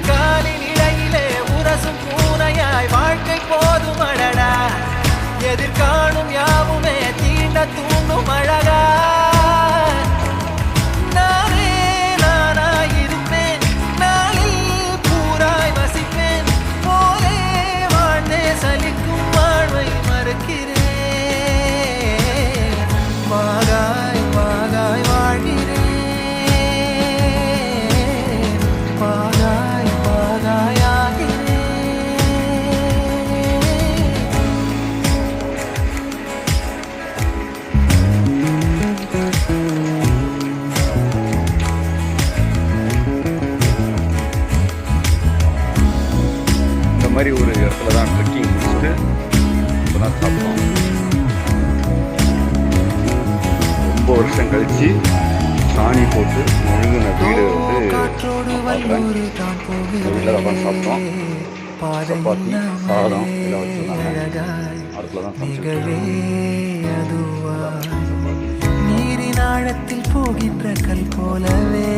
காலின் இடையிலே உரசும் பூனையாய் வாழ்க்கை போதும் அடடா. எதிர்காணும் யாவுமே தீண்ட தூண்டும் அழகா. நானே நானாயிருப்பேன், நாளில் பூராய் வசிப்பேன். போலே வாழ்ந்தே சலிக்கும் வாழ்வை மறுக்கிறேன். வாகாய் வாகாய் வாழ்கிறேன், வாகாய் வாகாய் ஆகிறேன். இந்த மாதிரி ஒரு இடத்துல தான் ட்ரெக்கிங் முடிச்சுட்டு இப்போ தான் சாப்பிட்டோம். ரொம்ப வருஷம் கழிச்சு சாணி போட்டு முழுங்கின வீடு வந்து பார்க்குறேன். இந்த வீட்டில் தான் சாப்பிட்டோம். சப்பாத்தி சாதம் எல்லாம் வச்சுருந்தாங்க. அடுத்துல தான் நீரின் ஆழத்தில் போகின்ற கல் போலவே